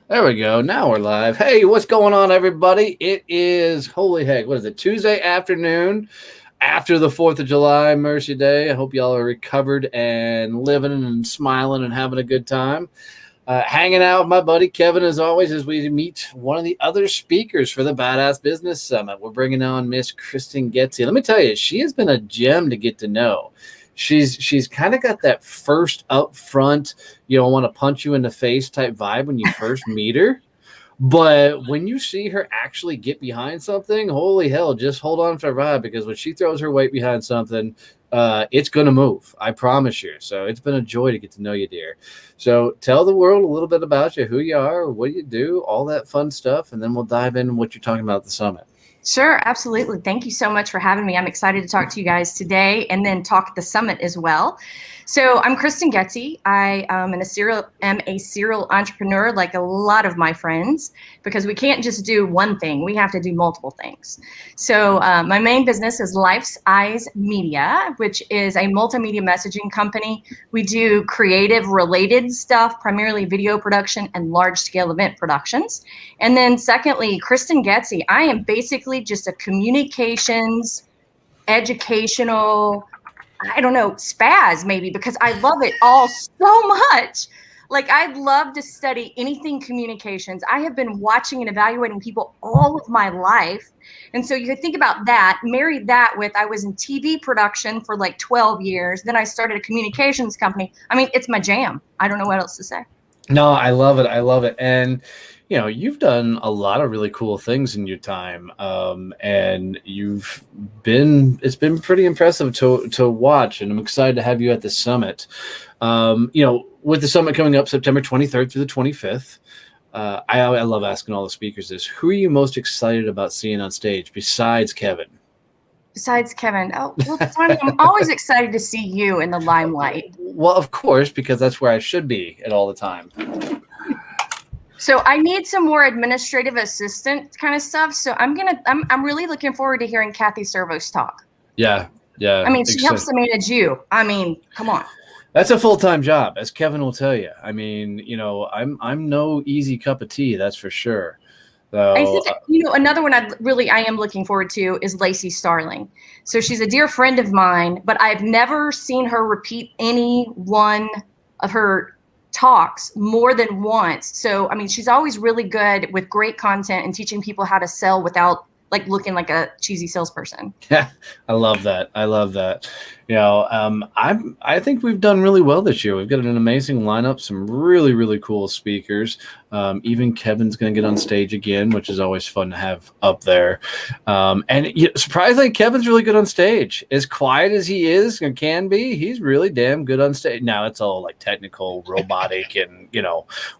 There we go. Now we're live. Hey, what's going on, everybody? It is, holy heck, what is it? Tuesday afternoon after the 4th of July, Mercy Day. I hope y'all are recovered and living and smiling and having a good time. Hanging out with my buddy Kevin, as always, as we meet one of the other speakers for the Badass Business Summit. We're bringing on Miss Kristan Getsy. Let me tell you, she has been a gem to get to know. She's kind of got that first up front, want to punch you in the face type vibe when you first meet her. But when you see her actually get behind something, holy hell, just hold on for a ride, because when she throws her weight behind something, it's going to move. I promise you. So it's been a joy to get to know you, dear. So tell the world a little bit about you, who you are, what you do, all that fun stuff, and then we'll dive into what you're talking about at the summit. Sure, absolutely. Thank you so much for having me. I'm excited to talk to you guys today and then talk at the summit as well. So I'm Kristan Getsy. I am a serial entrepreneur, like a lot of my friends, because we can't just do one thing. We have to do multiple things. So my main business is Life's Eyes Media, which is a multimedia messaging company. We do creative related stuff, primarily video production and large scale event productions. And then secondly, Kristan Getsy, I am basically just a communications, educational, spaz maybe, because I love it all so much. Like, I'd love to study anything communications. I have been watching and evaluating people all of my life. And so you could think about that, marry that with, I was in TV production for like 12 years. Then I started a communications company. I mean, it's my jam. I don't know what else to say. No, I love it. I love it. And, you've done a lot of really cool things in your time. And it's been pretty impressive to watch. And I'm excited to have you at the summit. With the summit coming up September 23rd through the 25th, I love asking all the speakers this: who are you most excited about seeing on stage besides Kevin? Besides Kevin? Oh, well, Tony, I'm always excited to see you in the limelight. Well, of course, because that's where I should be at all the time. So I need some more administrative assistant kind of stuff. So I'm really looking forward to hearing Kathy Servo's talk. Yeah. I mean, she helps to manage you. I mean, come on. That's a full-time job, as Kevin will tell you. I mean, I'm no easy cup of tea, that's for sure. So, I think, another one I am looking forward to is Lacey Starling. So she's a dear friend of mine, but I've never seen her repeat any one of her talks more than once. So, I mean, she's always really good with great content and teaching people how to sell without like looking like a cheesy salesperson. Yeah, I love that. I think we've done really well this year. We've got an amazing lineup, some really, really cool speakers. Even Kevin's going to get on stage again, which is always fun to have up there. And surprisingly, Kevin's really good on stage. As quiet as he is and can be, he's really damn good on stage. Now it's all like technical, robotic, and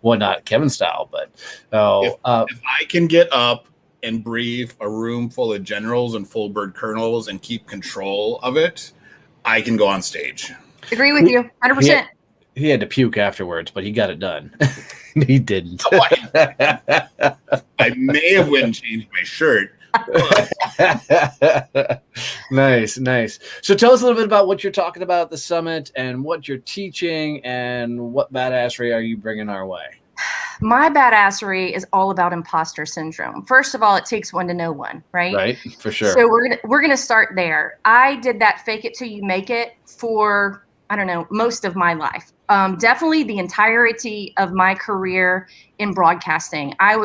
whatnot, Kevin style. But if I can get up and brief a room full of generals and full bird colonels and keep control of it, I can go on stage. Agree with you, 100%. He had to puke afterwards, but he got it done. He didn't. Oh, I may have went and changed my shirt. Nice. So tell us a little bit about what you're talking about at the summit and what you're teaching and what badassery are you bringing our way? My badassery is all about imposter syndrome. First of all, it takes one to know one, right? Right, for sure. So we're gonna start there. I did that fake it till you make it for, most of my life. Definitely the entirety of my career in broadcasting. I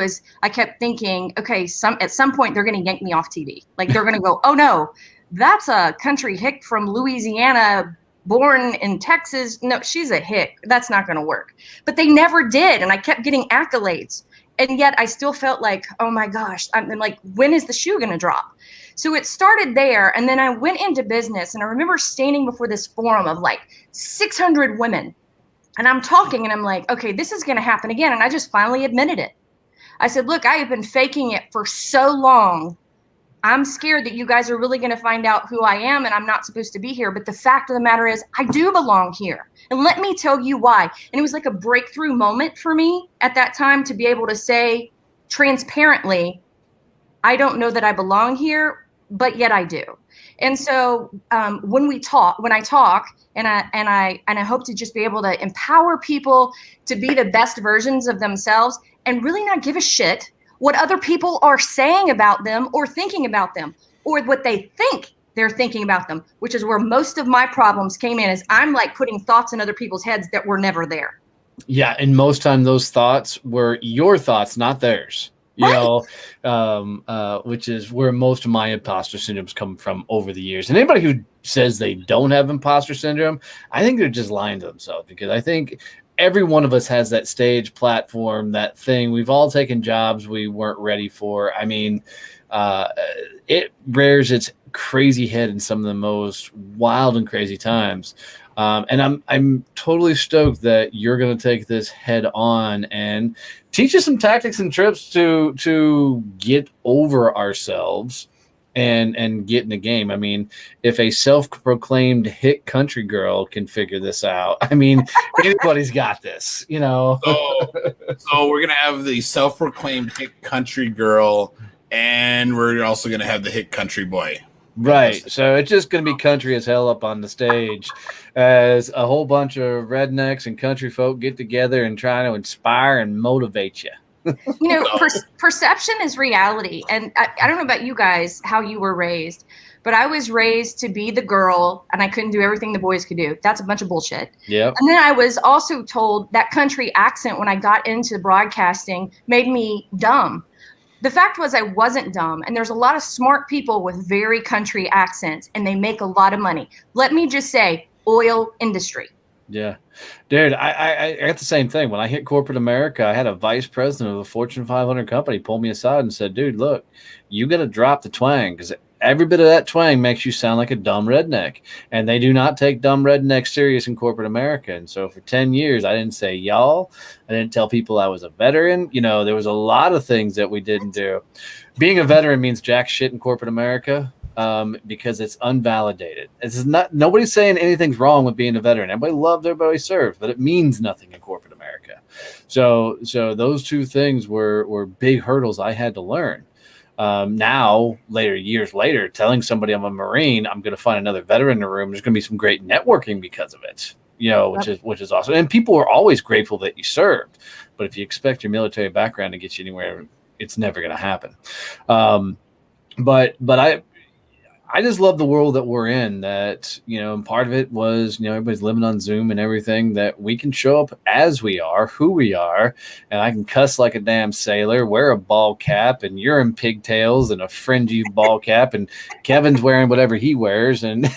kept thinking, okay, at some point they're gonna yank me off TV. Like they're gonna go, oh no, that's a country hick from Louisiana, born in Texas. No, she's a hick. That's not going to work. But they never did. And I kept getting accolades. And yet I still felt like, oh my gosh, I'm like, when is the shoe going to drop? So it started there. And then I went into business. And I remember standing before this forum of like 600 women. And I'm talking and I'm like, okay, this is going to happen again. And I just finally admitted it. I said, look, I have been faking it for so long. I'm scared that you guys are really going to find out who I am and I'm not supposed to be here. But the fact of the matter is I do belong here. And let me tell you why. And it was like a breakthrough moment for me at that time to be able to say transparently, I don't know that I belong here, but yet I do. And so when I talk, and I hope to just be able to empower people to be the best versions of themselves and really not give a shit what other people are saying about them or thinking about them or what they think they're thinking about them, which is where most of my problems came in, is I'm like putting thoughts in other people's heads that were never there. Yeah, and most time those thoughts were your thoughts, not theirs. You know, which is where most of my imposter syndromes come from over the years. And anybody who says they don't have imposter syndrome, I think they're just lying to themselves, because I think every one of us has that stage platform, that thing. We've all taken jobs we weren't ready for. I mean, it rears its crazy head in some of the most wild and crazy times. And I'm totally stoked that you're going to take this head on and teach us some tactics and trips to get over ourselves and get in the game. I mean, if a self-proclaimed hit country girl can figure this out, I mean, anybody's got this, you know. So we're gonna have the self-proclaimed hit country girl, and we're also gonna have the hit country boy. Right. So it's just going to be country as hell up on the stage as a whole bunch of rednecks and country folk get together and try to inspire and motivate you. You know, perception is reality. And I don't know about you guys, how you were raised, but I was raised to be the girl and I couldn't do everything the boys could do. That's a bunch of bullshit. Yep. And then I was also told that country accent when I got into broadcasting made me dumb. The fact was I wasn't dumb, and there's a lot of smart people with very country accents, and they make a lot of money. Let me just say, oil industry. Yeah. Dude, I got the same thing. When I hit corporate America, I had a vice president of a Fortune 500 company pull me aside and said, dude, look, you got to drop the twang, because every bit of that twang makes you sound like a dumb redneck. And they do not take dumb rednecks serious in corporate America. And so for 10 years, I didn't say y'all. I didn't tell people I was a veteran. You know, there was a lot of things that we didn't do. Being a veteran means jack shit in corporate America. Because it's unvalidated. It's not, nobody's saying anything's wrong with being a veteran. Everybody loves, everybody serves, but it means nothing in corporate America. So those two things were big hurdles I had to learn. Now, years later, telling somebody I'm a Marine, I'm going to find another veteran in the room. There's going to be some great networking because of it, you know, which is awesome. And people are always grateful that you served. But if you expect your military background to get you anywhere, it's never going to happen. But I just love the world that we're in, that, you know, and part of it was, you know, everybody's living on Zoom and everything, that we can show up as we are, who we are, and I can cuss like a damn sailor, wear a ball cap, and you're in pigtails and a fringy ball cap, and Kevin's wearing whatever he wears, and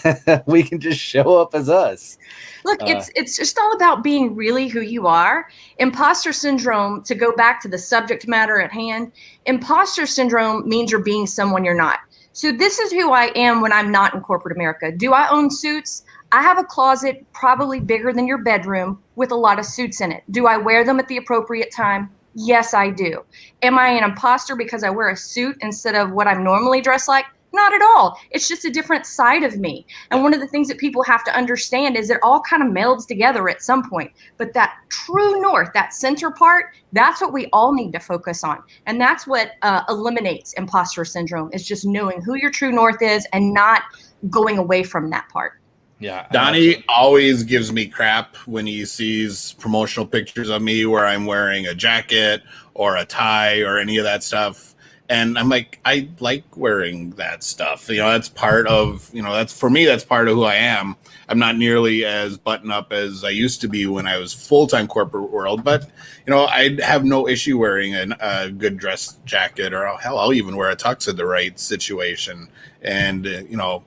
we can just show up as us. Look, it's just all about being really who you are. Imposter syndrome, to go back to the subject matter at hand, imposter syndrome means you're being someone you're not. So this is who I am when I'm not in corporate America. Do I own suits? I have a closet probably bigger than your bedroom with a lot of suits in it. Do I wear them at the appropriate time? Yes, I do. Am I an imposter because I wear a suit instead of what I'm normally dressed like? Not at all. It's just a different side of me. And one of the things that people have to understand is it all kind of melds together at some point. But that true north, that center part, that's what we all need to focus on. And that's what eliminates imposter syndrome, is just knowing who your true north is and not going away from that part. Yeah. Donnie always gives me crap when he sees promotional pictures of me where I'm wearing a jacket or a tie or any of that stuff. And I'm like, I like wearing that stuff. You know, that's part of, you know, that's, for me, that's part of who I am. I'm not nearly as button up as I used to be when I was full-time corporate world, but, you know, I have no issue wearing a good dress jacket, or hell, I'll even wear a tux in the right situation. And, you know,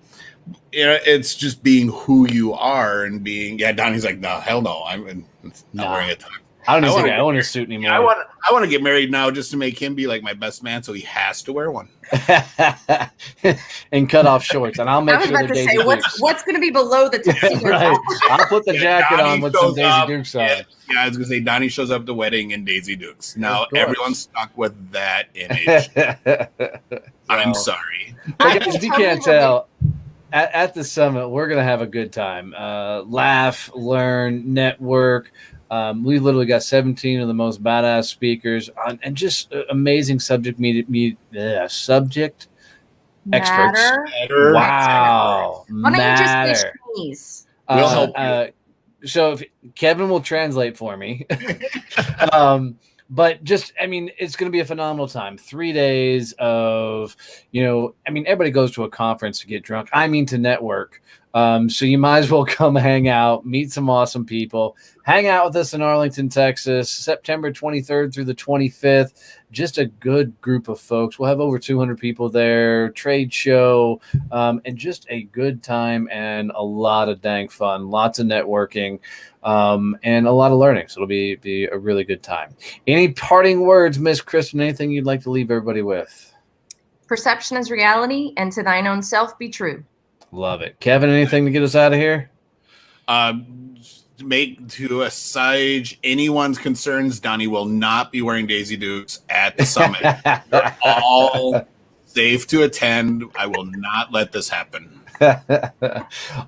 it's just being who you are and being, yeah, Donnie's like, no, hell no, I'm not wearing a tux. I don't think I own a suit anymore. I want to get married now just to make him be like my best man, so he has to wear one. And cut off shorts, and I'll make sure. I was about to say, what's going to be below the tuxedo? Right. I'll put the jacket on with some Daisy Dukes on. Yeah, I was going to say, Donnie shows up at the wedding in Daisy Dukes. Now everyone's stuck with that image. I'm sorry. If you can't tell, at the summit, we're going to have a good time. Laugh, learn, network. We literally got 17 of the most badass speakers and just amazing subject experts. Matter. Wow. Why don't you just say Matter. Shanice? We'll help you. So if Kevin will translate for me. But just, I mean, it's going to be a phenomenal time. 3 days of, everybody goes to a conference to get drunk. I mean, to network. So you might as well come hang out, meet some awesome people, hang out with us in Arlington, Texas, September 23rd through the 25th. Just a good group of folks. We'll have over 200 people there, trade show, and just a good time and a lot of dang fun, lots of networking, and a lot of learning. So it'll be a really good time. Any parting words, Miss Kristan, anything you'd like to leave everybody with? Perception is reality, and to thine own self be true. Love it. Kevin, anything to get us out of here? Make to assuage anyone's concerns, Donnie will not be wearing Daisy Dukes at the summit. They're all safe to attend. I will not let this happen.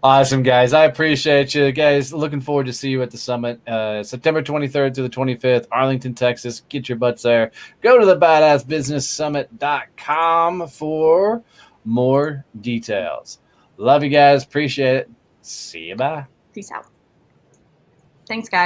Awesome, guys. I appreciate you guys. Looking forward to see you at the summit, September 23rd to the 25th, Arlington, Texas. Get your butts there. Go to the badassbusinesssummit.com for more details. Love you guys. Appreciate it. See you. Bye. Peace out. Thanks, guys.